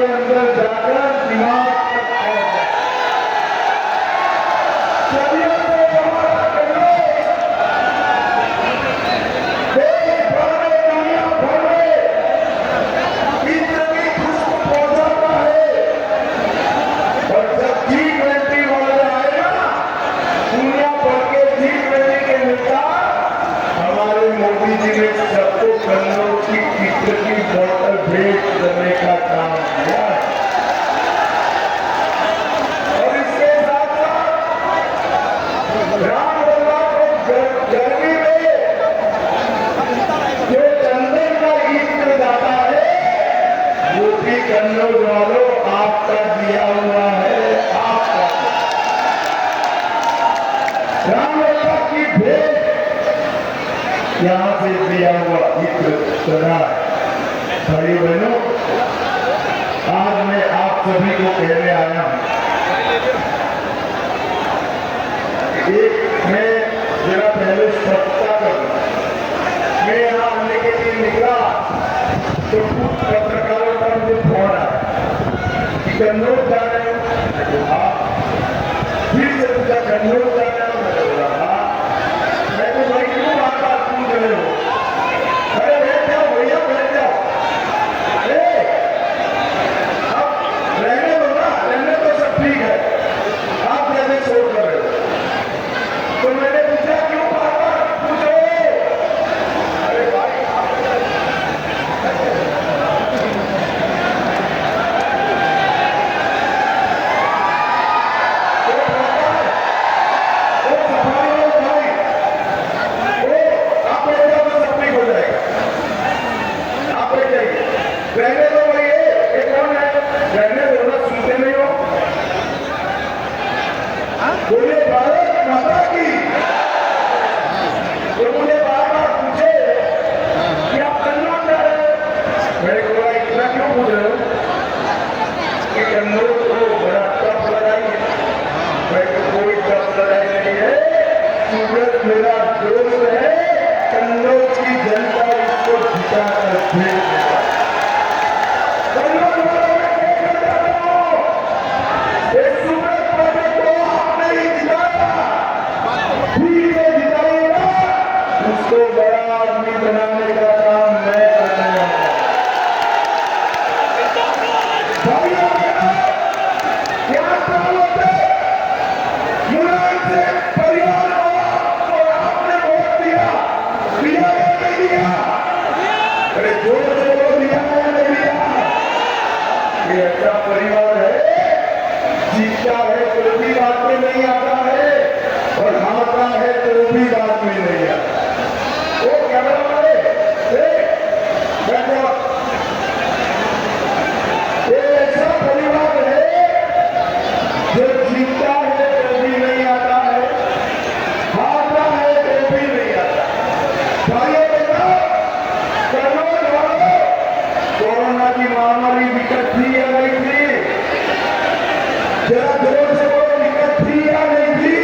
अंदर जाकर दिमाग तक पहुंच जाए। सदियों से हमारा कन्नौज देश भर में, दुनिया भर में इतनी खुशबू पहुंचाता है। और जब G20 वाले आए ना, दुनिया भर के G20 के नेता, हमारे मोदी जी ने सबको कन्नौज की इत्र की बोतल भेंट करने का काम किया है। और इसके साथ साथ रामलला को गर्मी में जो चंदन का इत्र जाता है, वो भी कन्नौज वालों आपका दिया हुआ है। आपका रामलला की भेंट यहां से दिया हुआ इत्र चला है। भाई बहनों, आज मैं आप सभी को कहने आया हूं, एक मैं जरा पहले सत्ता करूं। मैं यहां आने के लिए निकला तो कुछ पत्रकारों का मुझे फोन आया कि कन्नौज जा रहे हो। हाँ। फिर से पूछा कन्नौज जा रहे हो। मैं बोला हाँ। मैं तो भाई क्यों बार बार पूछ रहे हो? अरे बैठ जाओ भैया, बैठ जाओ। अरे अब रहने दो ना, रहने तो सब ठीक है, आप जैसे सोच कर रहे हो। तो मैंने पूछा क्यों बार बार पूछो? अरे भाई रहने दो भाई, ये कौन है? रहने दो ना, सुनते नहीं हो? बोले भारत माता की। तो मुझे बार बार पूछे कि आप कन्नौज जा रहे हो। मैंने बोला इतना क्यों पूछ रहे हो? कि कन्नौज को बड़ा टफ लड़ाई है। मैं तो कोई टफ लड़ाई नहीं है, सूरत मेरा दोस्त है, कन्नौज की जनता इसको जिता कर भेज देगा। उसको बड़ा आदमी बनाने का काम मैं करने वाला। भाइयों क्या सालों से मुलायम से परिवार को आपने वोट दिया, दिया या नहीं दिया? अरे जोर से वो दिया या नहीं दिया? ये अच्छा परिवार है, जीतता है तो भी बात में नहीं आता है, और हारता है तो भी बात में नहीं आता। वो कैमरा वाले ये ऐसा परिवार है जो जीतता है तो भी नहीं आता है, हारता है तो भी नहीं आता। भाइयों बहनों, कन्नौज वालों, कोरोना की महामारी विकट थी या नहीं थी? जरा जोर से बोलो, विकट थी या नहीं थी?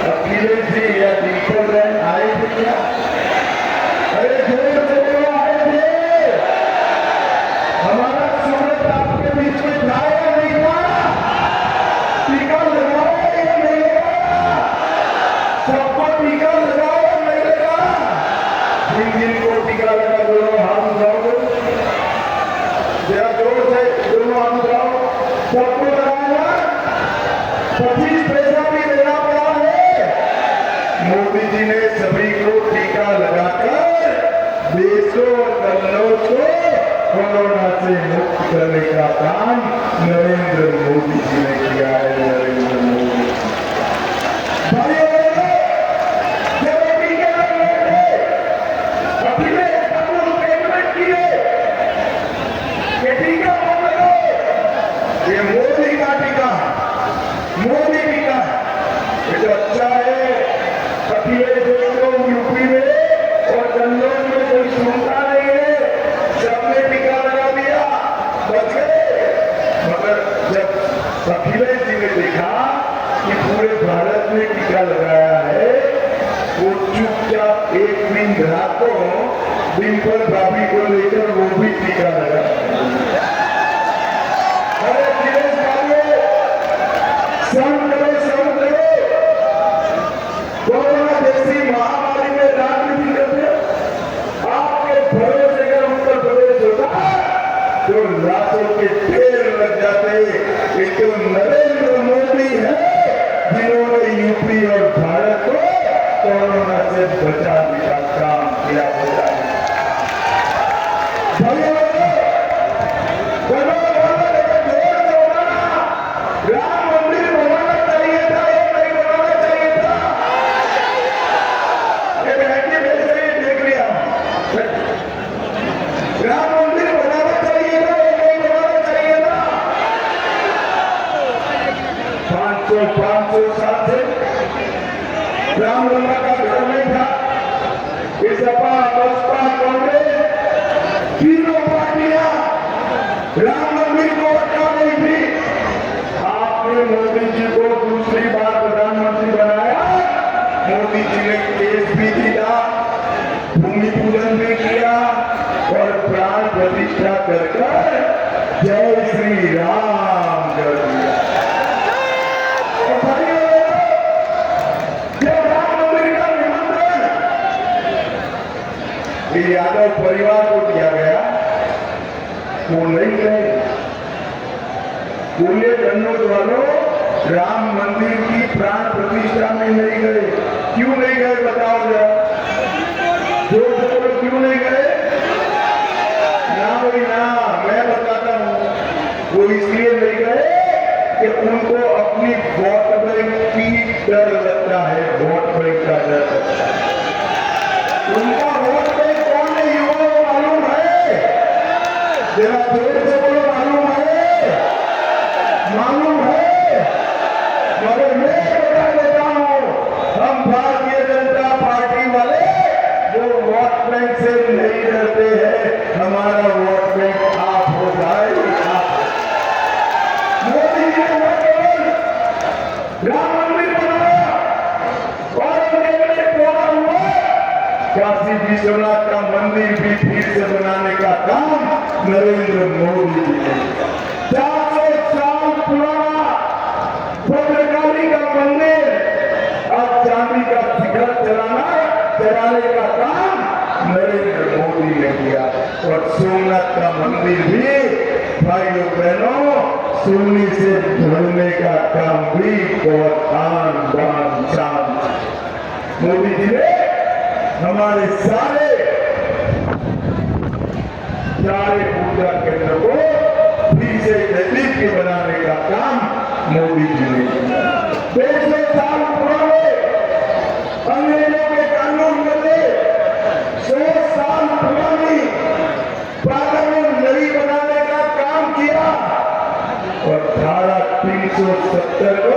अखिलेश जी या दीपक बहन आए थे क्या? अरे जोर से बोलो, आए थे? हमारा सूरत आपके बीच में था या नहीं था? टीका लगाया या नहीं लगाया? सबको टीका लगाया या नहीं लगाया? जिनको टीका लगा दोनों हाथ उठाओ, जरा जोर से दोनों हाथ उठाओ। सबको लगाया, 25 पैसा भी देना पड़ा है। मोदी जी ने सभी को टीका लगाकर देश को और कन्नौज को कोरोना से मुक्त करने का काम नरेंद्र मोदी जी ने किया है। नरेंद्र मोदी भाइयों बहनों, जब टीके लग रहे थे, अखिलेश ठाकुर पेमेंट किए कि टीका मत लगाओ, ये मोदी का टीका, मोदी टीका ये तो अच्छा है। अखिलेश को यूपी में और कन्नौज में कोई सुनता नहीं है, सबने टीका लगा दिया, बच गए। मगर जब अखिलेश जी ने देखा कि पूरे भारत में टीका लगाया है, वो चुपचाप एक दिन रात को डिम्पल भाभी को लेकर वो भी तो लाशों के ढेर लग जाते। ये तो नरेंद्र मोदी है जिन्होंने यूपी और भारत को कोरोना से बचाने का काम किया। राम मंदिर बनाना चाहिए था या नहीं बनाना चाहिए था? ये बहन देख लिया। राम मंदिर बनाना चाहिए था या नहीं बनाना चाहिए था? 500 साल से रामलला का घर नहीं था। ये सपा बसपा कांग्रेस तीनों पार्टियां राम मंदिर को हटा नहीं थी। आपने मोदी जी को दूसरी बार प्रधानमंत्री बनाया। मोदी जी ने केस भी दिया, भूमि पूजन भी किया और प्राण प्रतिष्ठा कर जय श्री राम कर दिया। यादव परिवार को दिया गया, वो नहीं गए। बोले कन्नौज वालों, राम मंदिर की प्राण प्रतिष्ठा में नहीं गए। क्यों नहीं गए बताओ जरा, जोर से बोलो, क्यों नहीं गए? ना भाई ना, मैं बताता हूं। वो इसलिए नहीं गए कि उनको अपनी वोट बैंक की डर लगता है। वोट बैंक का डर लगता है। उनका वोट बैंक कौन नहीं हुआ वो मालूम है? जरा जोर से बोलो, मालूम है? मालूम है? मगर मैं बता देता हूं, हम भारतीय जनता पार्टी वाले जो वोट बैंक से नहीं डरते हैं। हमारा वोट बैंक आप हो जाए। मोदी जी ने राम मंदिर बनाया और उन्होंने पूरा हुआ। काशी विश्वनाथ का मंदिर भी फिर से बनाने का काम नरेंद्र मोदी जी ने। 400 साल पुराना भद्रकाली का मंदिर अब चांदी का शिखर चलाने का काम नरेंद्र मोदी ने किया। और सोमनाथ का मंदिर भी भाइयों बहनों सोने से भरने का काम भी बहुत आन बान शान मोदी जी ने हमारे सारे पूजा केंद्र को फिर से नजदीक के बनाने का काम मोदी जी ने किया। 150 साल पुराने अंग्रेजों के कानून बदले, 100 साल पुरानी पार्लियामेंट नई बनाने का काम किया और धारा 370 को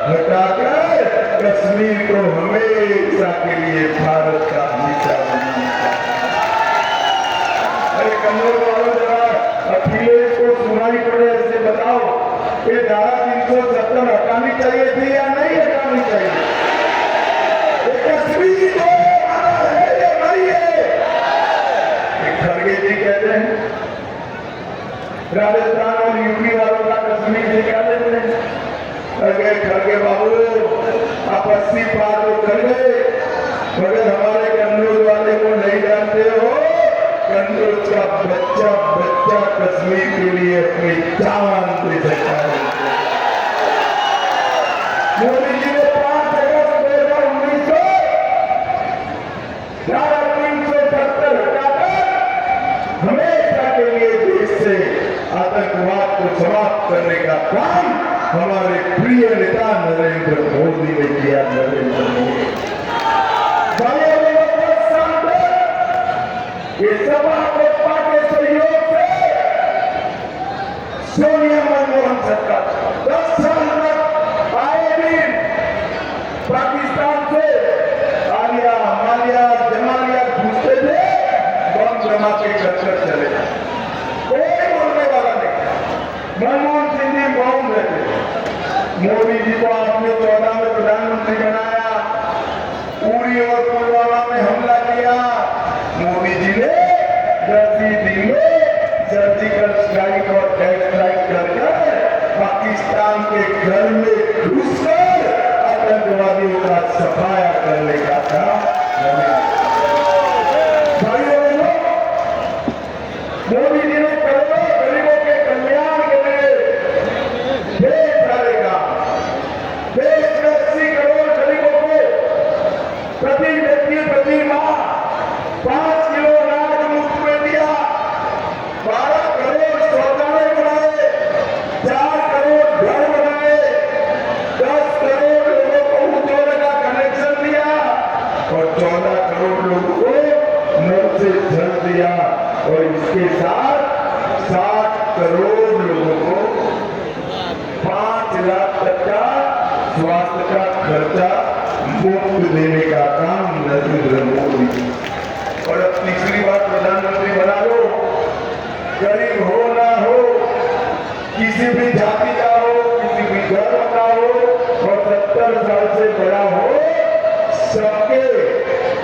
हटाकर कश्मीर को हमेशा के लिए भारत का हिस्सा बनाना चाहता। अरे कन्नौज वालों, जरा अखिलेश को सुनाई पड़े ऐसे बताओ, ये धारा 370 हटानी चाहिए थी या नहीं हटानी चाहिए? ये कश्मीर को हमारा है या नहीं है? खड़गे जी कहते हैं राजस्थान और यूपी वालों का कश्मीर जी क्या देते हैं? खड़गे बाबू, आप 80 पार तो कर गए, मगर हमारे कन्नौज वाले को नहीं जानते हो। कन्नौज का बच्चा कश्मीर के लिए अपनी जान दे सकता है। मोदी जी ने 5 अगस्त 2019 को धारा 370 हटाकर हमेशा के लिए देश से आतंकवाद को समाप्त करने का काम हमारे प्रिय नेता नरेंद्र मोदी ने किया। नरेंद्र मोदी ये सपा बसपा के सहयोग से सोनिया मनमोहन सरकार 10 साल तक आए दिन पाकिस्तान से आलिया मालिया जमालिया घुसते थे, बम जमा के घर चले। कोई बोलने वाला नहीं। मनमोहन सिंह जी मौन रहते। मोदी जी को आपने 14 में प्रधानमंत्री बनाया, उरी और पुलवामा में हमला किया। मोदी जी ने 10 दिन में सर्जिकल स्ट्राइक और एयर स्ट्राइक कर पाकिस्तान के घर में घुसकर आतंकवादियों का सफाया करने का काम भाइयों मोदी जी ने करोड़ों और इसके साथ 60 करोड़ लोगों को 5 लाख तक का स्वास्थ्य का खर्चा मुफ्त देने का काम नरेंद्र मोदी। और अब तीसरी बात, प्रधानमंत्री बना लो, गरीब हो ना हो, किसी भी जाति का हो, किसी भी धर्म का हो और 70 साल से बड़ा हो, सबके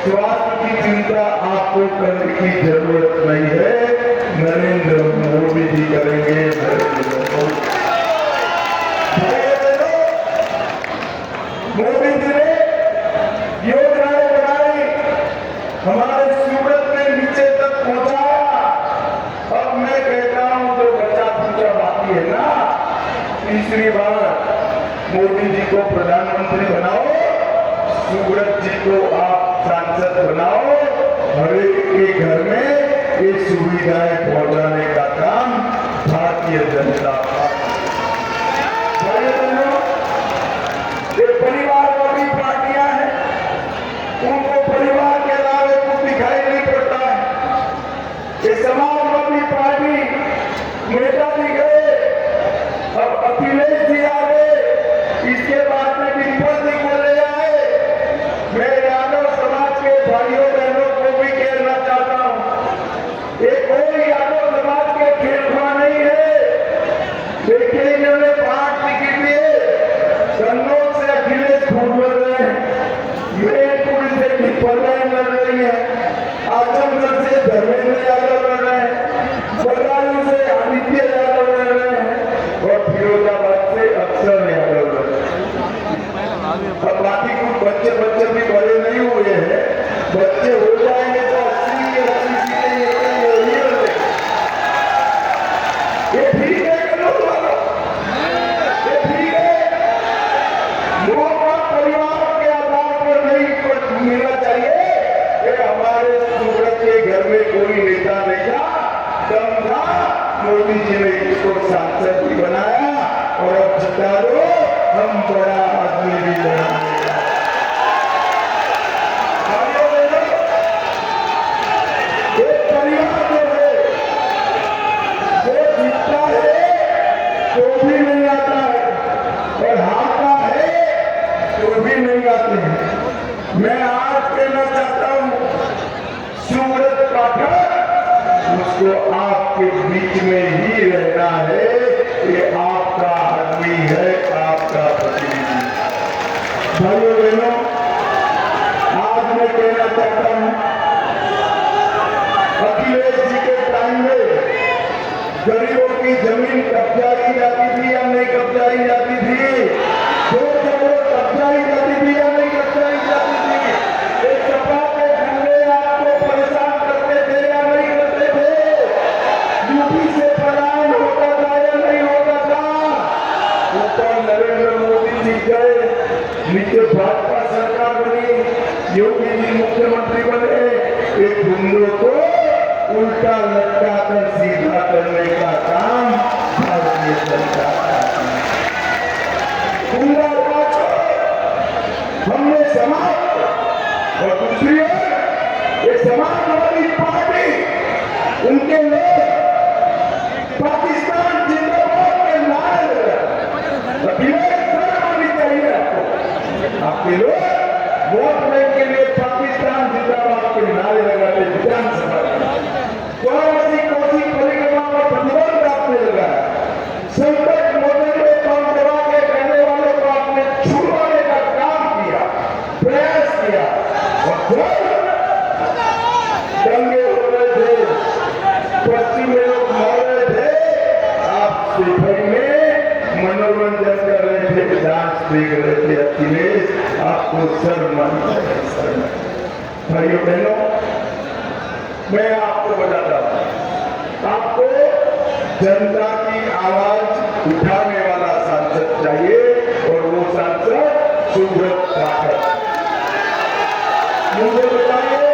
स्वास्थ्य की चिंता आपको करने की जरूरत नहीं है, नरेंद्र मोदी जी करेंगे। नरेंद्र मोदी जी ने योजनाएं बनाई, हमारे सूरत में नीचे तक पहुंचाया। अब मैं कहता हूं जो बचा पूछा बाकी है ना, तीसरी बार मोदी जी को प्रधानमंत्री बनाओ, सूरत जी को आप सांसद बनाओ, हर एक के घर में ये सुविधाएं पहुंचाने का काम भारतीय जनता पार्टी। ये परिवारवादी पार्टियां हैं, उनको परिवार के अलावा कुछ दिखाई नहीं पड़ता है। ये समाजवादी पार्टी नेताजी गए, अब अखिलेश जी आ गए, इसके बाद में डिम्पल जी को ले आए। मैं यादव समाज के भाइयों बहनों को भी कहना चाहता हूं, ये कोई यादव समाज के खेलवा नहीं है। देखिए इन्होंने 5 टिकट दिए, कन्नौज से अखिलेश खूब लड़ रहे हैं, मेरपुर से डिम्पल लड़ रही है, आजमगढ़ से धर्मेंद्र यादव लड़ रहे हैं, बदायूं से आदित्य यादव लड़ रहे हैं और फिरोजाबाद से अक्षर यादव लड़ रहे हैं। अब बाकी कुछ बच्चे भी बड़े नहीं हुए हैं, बच्चे हो जाएंगे तो 80 की 80 सीटें ये ठीक है। कन्नौज वालों, ये ठीक है। मौका परिवार के आधार पर नहीं मिलना चाहिए कि हमारे सूरत के घर में कोई नेता नहीं था, दम था, मोदी जी ने इसको सांसद भी बनाया और अब जिता दो, हम बड़ा आदमी भी बनाएंगे। एक परिवार जो है वो जीतता है तो भी नहीं आता है और हारता है तो भी नहीं आते हैं। मैं आज कहना चाहता हूं, सूरत पाठक उसको आपके बीच में ही रहना है, ये आपका आदमी है, आपका प्रतिनिधि। भाइयों बहनों, आज मैं कहना चाहता हूं, अखिलेश जी के टाइम में गरीबों की जमीन कब्जाई जाती थी या नहीं कब्जाई जाती थी? 2 जगह कब्जाई जाती थी या नहीं कब्जाई जाती थी? एक सपा के झंडे आपको परेशान करते थे या नहीं करते थे? यूपी से पलायन होता था या नहीं होता था? ऊपर नरेंद्र मोदी जी गए, नीचे भाजपा सरकार बनी, योगी जी मुख्यमंत्री बने, एक गुंडों को उल्टा लटका कर सीधा करने का काम भारतीय जनता पार्टी। गुंडा राज हमने समाप्त, और दूसरी ओर ये समाजवादी पार्टी, उनके लोग पाकिस्तान जिंदाबाद के नारे लगा, अखिलेश होनी चाहिए आपको। आपके लोग वोट बैंक के लिए पाकिस्तान जिंदाबाद के नारे लगाते विधानसभा में, कोसी परिक्रमा पर प्रतिबंध आपने लगाया, संकट मोचन में काम दबा के कहने वालों को आपने छुड़वाने का काम किया, प्रयास किया, और दंगे हो रहे थे, पश्चिम में लोग मर रहे थे, आप सिपाही में मनोरंजन कर रहे थे, डांस देख रहे थे। अखिलेश, आपको शर्म आनी चाहिए। भाइयों बहनों, मैं आपको बताता हूं, आपको जनता की आवाज उठाने वाला सांसद चाहिए और वो सांसद सूरत पाठक। मुझे बताइए,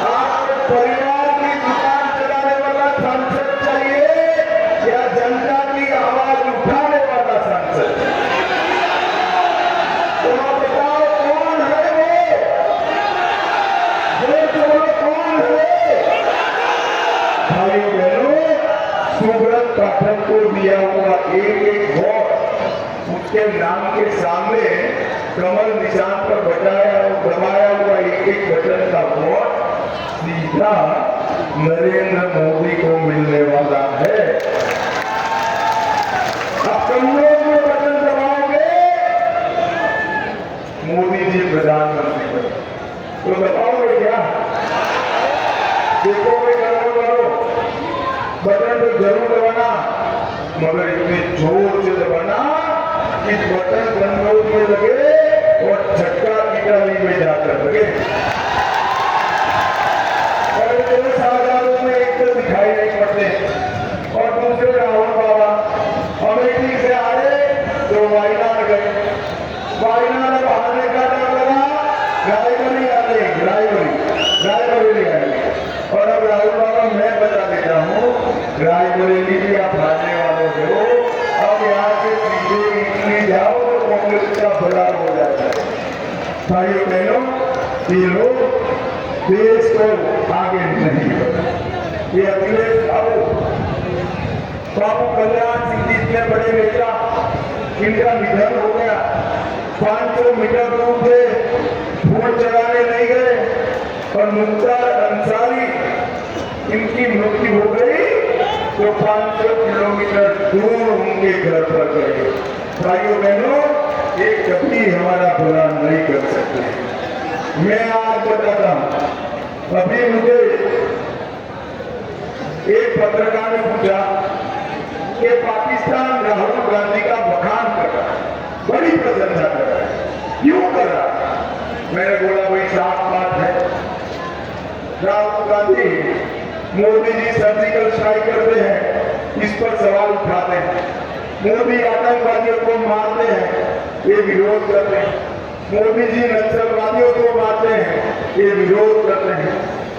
आपके परिवार की दुकान चलाने वाला सांसद चाहिए या जनता की आवाज उठाने वाला सांसद? तो आप बताओ कौन है वो? कौन है? भाइयों बहनों, सुब्रत पाठक को दिया हुआ एक एक वोट, उसके नाम के सामने कमल निशान पर दबाया हुआ एक एक बटन का वोट सीधा नरेंद्र मोदी को मिलने वाला है। अब तुम लोग जो बटन दबाओगे, मोदी जी प्रधानमंत्री बने, तो दबाओगे क्या? देखो भाई, करो बटन तो जरूर दबाना, मगर इतने जोर से दबाना कि बटन बंदूक में लगे और झटका इटाली में जाकर लगे। और इतने साजादों में एक तो दिखाई नहीं पड़ते, और दूसरे राहुल बाबा अमेठी से आए तो वायनाड गए, वायनाड बहाने का डर लगा, रायबरेली आते, रायबरेली आएंगे। और अब राहुल बाबा मैं बता देता हूँ, रायबरेली भी आप आने वाले हो, अब यहाँ से सीधे इटली जाओ तो कांग्रेस का बड़ा हो जाता है। भाइयों बहनों, ये लोग देश को आगे नहीं बढ़े। ये अखिलेश बाबू कल्याण सिंह जी इतने बड़े नेता, इनका निधन हो गया, 500 मीटर दूर से फूल चढ़ाने नहीं गए और मुख्तार अंसारी इनकी मृत्यु हो गई तो 500 किलोमीटर दूर उनके घर पर गए। भाइयों बहनों, ये कभी हमारा बुरा नहीं कर सकते। मैं आज बताता हूं, अभी मुझे एक पत्रकार ने पूछा कि पाकिस्तान राहुल गांधी का बखान कर रहा है, बड़ी प्रशंसा कर रहा है, क्यों कर रहा है? मैंने बोला भाई साफ बात है, राहुल गांधी मोदी जी सर्जिकल स्ट्राइक करते हैं, इस पर सवाल उठाते हैं, मोदी आतंकवादियों को मारते हैं, ये विरोध करते हैं, मोदी जी नक्सलवादियों को मारते हैं, ये विरोध करते हैं,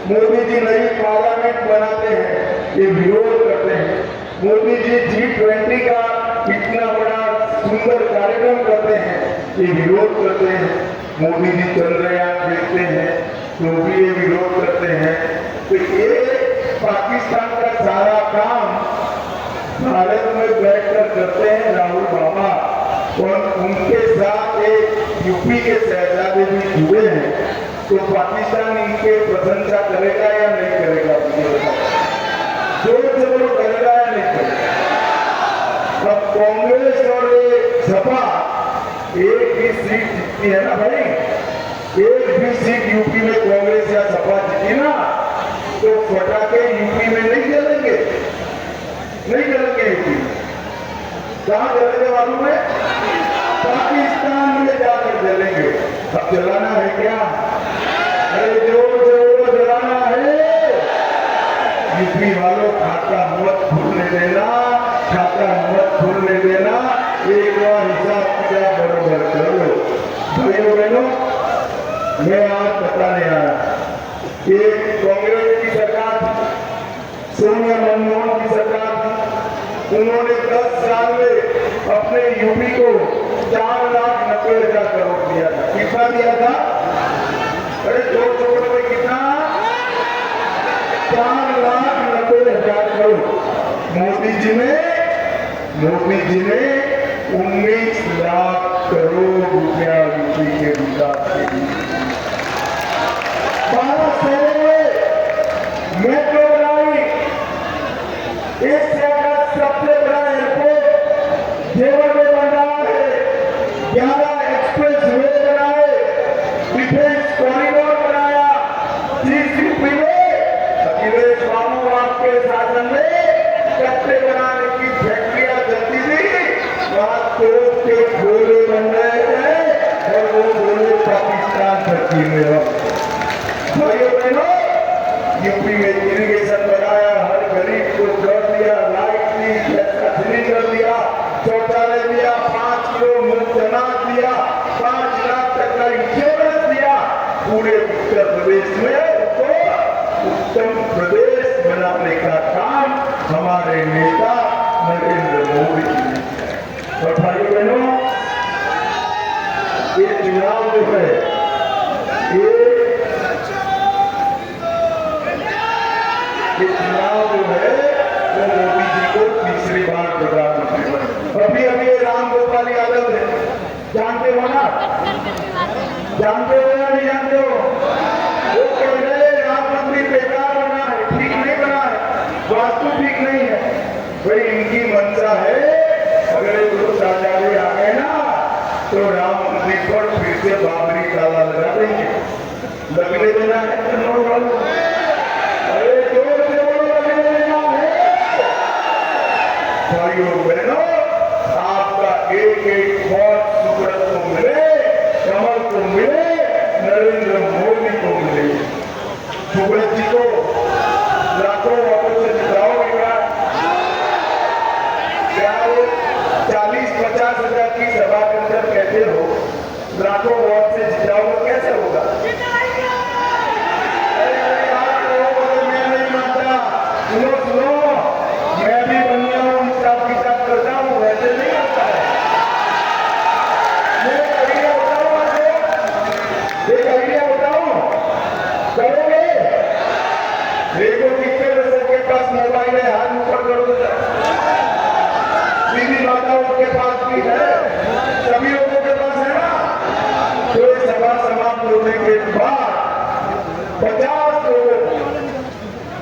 मोदी जी नई पार्लियामेंट बनाते हैं, ये विरोध करते हैं, मोदी जी G20 का इतना बड़ा सुंदर कार्यक्रम करते हैं, ये विरोध करते हैं, मोदी जी चंद्रयान भेजते हैं तो भी ये विरोध करते हैं। तो ये पाकिस्तान का सारा काम भारत में बैठकर करते हैं राहुल बाबा, और उनके साथ एक यूपी के शहजादे भी जुड़े हैं। तो पाकिस्तान इनके प्रशंसा करेगा या नहीं करेगा? जोर से बोलो, करेगा या नहीं करेगा? अब कांग्रेस और सपा एक भी सीट जीतती है ना भाई, एक भी सीट यूपी में कांग्रेस या सपा जीती ना तो फटाके यूपी में नहीं जलेंगे, नहीं जलेंगे यूपी। कहां जलेंगे मालूम है? पाकिस्तान में जाकर जलेंगे। अब जलाना है क्या? अरे जोर से बोलो, जलाना है। यूपी वालों, खाता मत भूलने देना, खाता मत भूलने देना, एक बार हिसाब किताब बराबर करो। भाइयों बहनों, मैं आज बताने आया कि कांग्रेस की सरकार थी, सोनिया मनमोहन की सरकार थी, उन्होंने 10 साल में अपने यूपी को 4,90,000 करोड़ दिया था। कितना दिया था? अरे जोर से बोलो भाई, कितना? 4,90,000 करोड़। मोदी जी ने 19 लाख करोड़ रुपया यूपी के विकास के लिए, 12 शहरों में मेट्रो बनाई, एशिया का सबसे बड़ा एयरपोर्ट जेवर में बन रहा है, 11 एक्सप्रेस वे बनाए, डिफेंस कॉरिडोर बनाया, यूपी में अखिलेश बाबू आपके शासन में कट्टे बनाने की फैक्ट्रियां चलती थी, वहां तोप के गोले बन रहे हैं और वो गोले पाकिस्तान धरती में हो। भाइयों बहनों, यूपी में इरिगेशन बनाया, हर गरीब को जल दिया, लाइट दी, सिलेंडर दिया, शौचालय दिया, 5 किलो मुफ्त अनाज दिया, 5 लाख तक का इंश्योरेंस दिया। पूरे उत्तर प्रदेश में उसको उत्तम प्रदेश बनाने का काम हमारे नेता नरेंद्र मोदी जी ने किया। और भाइयों बहनों, ये चुनाव जो है, ये चुनाव जो है वो मोदी जी को तीसरी बार प्रधानमंत्री बने। अभी अभी राम गोपाल यादव है, जानते हो ना? जानते हो या नहीं जानते हो? वो कह रहे राम मंदिर बेकार बना है, ठीक नहीं बना है, वास्तु ठीक नहीं है। भाई इनकी मंशा है अगर एक भ्रष्टाचारी आ गए ना तो राम मंदिर पर फिर से बाबरी ताला लगा देंगे। लगने देना है कन्नौज वालों, अरे जोर से बोलो, लगने देना है। भाइयों बहनों, आपका एक एक वोट सुब्रत को मिले, कमल को मिले, नरेंद्र मोदी को मिले। सुब्रत जी को लाखों वोटों से जिताओगे क्या? 40-50 हजार की सभा के अंदर कहते हो लाखों वोट से जिताओगे, कैसे होगा? मैं नहीं मानता। सुनो सुनो, मैं भी बनिया हूँ, हिसाब किताब करता हूँ, वैसे नहीं होता है। मैं एक आइडिया बताऊँ आपको, एक आइडिया बताऊँ, करोगे? देखो कितने लोगों के पास मोबाइल है, हाथ ऊपर करो तो दीदी माताओं के पास भी है, सभी लोगों के पास है ना? तो ये सभा समाप्त होने के बाद 50 लोग,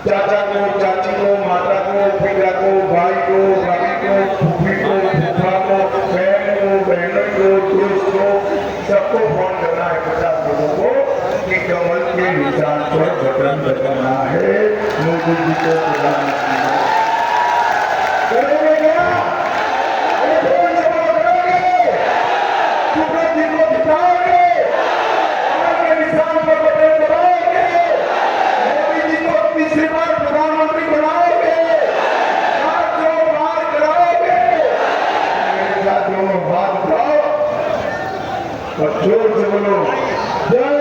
चाचा को, चाची को, माता को, पिता को, भाई को, भाभी को, फूफी को, फूफा को, बहन को, बहनों को, दोस्त को, सबको फोन करना है 50 लोगों को कि कमल के निशान पर बटन दबाना है, मोदी जी को प्रधानमंत्री करोगे क्या? सुब्रत जी को जिताओगे, कमल के निशान पर बटन दबाओगे, मोदी जी को तीसरी बार प्रधानमंत्री बनाओगे, हाथ जो बार कराओगे। मेरे साथ दोनों हाथ उठाओ और जोर से बोलो जय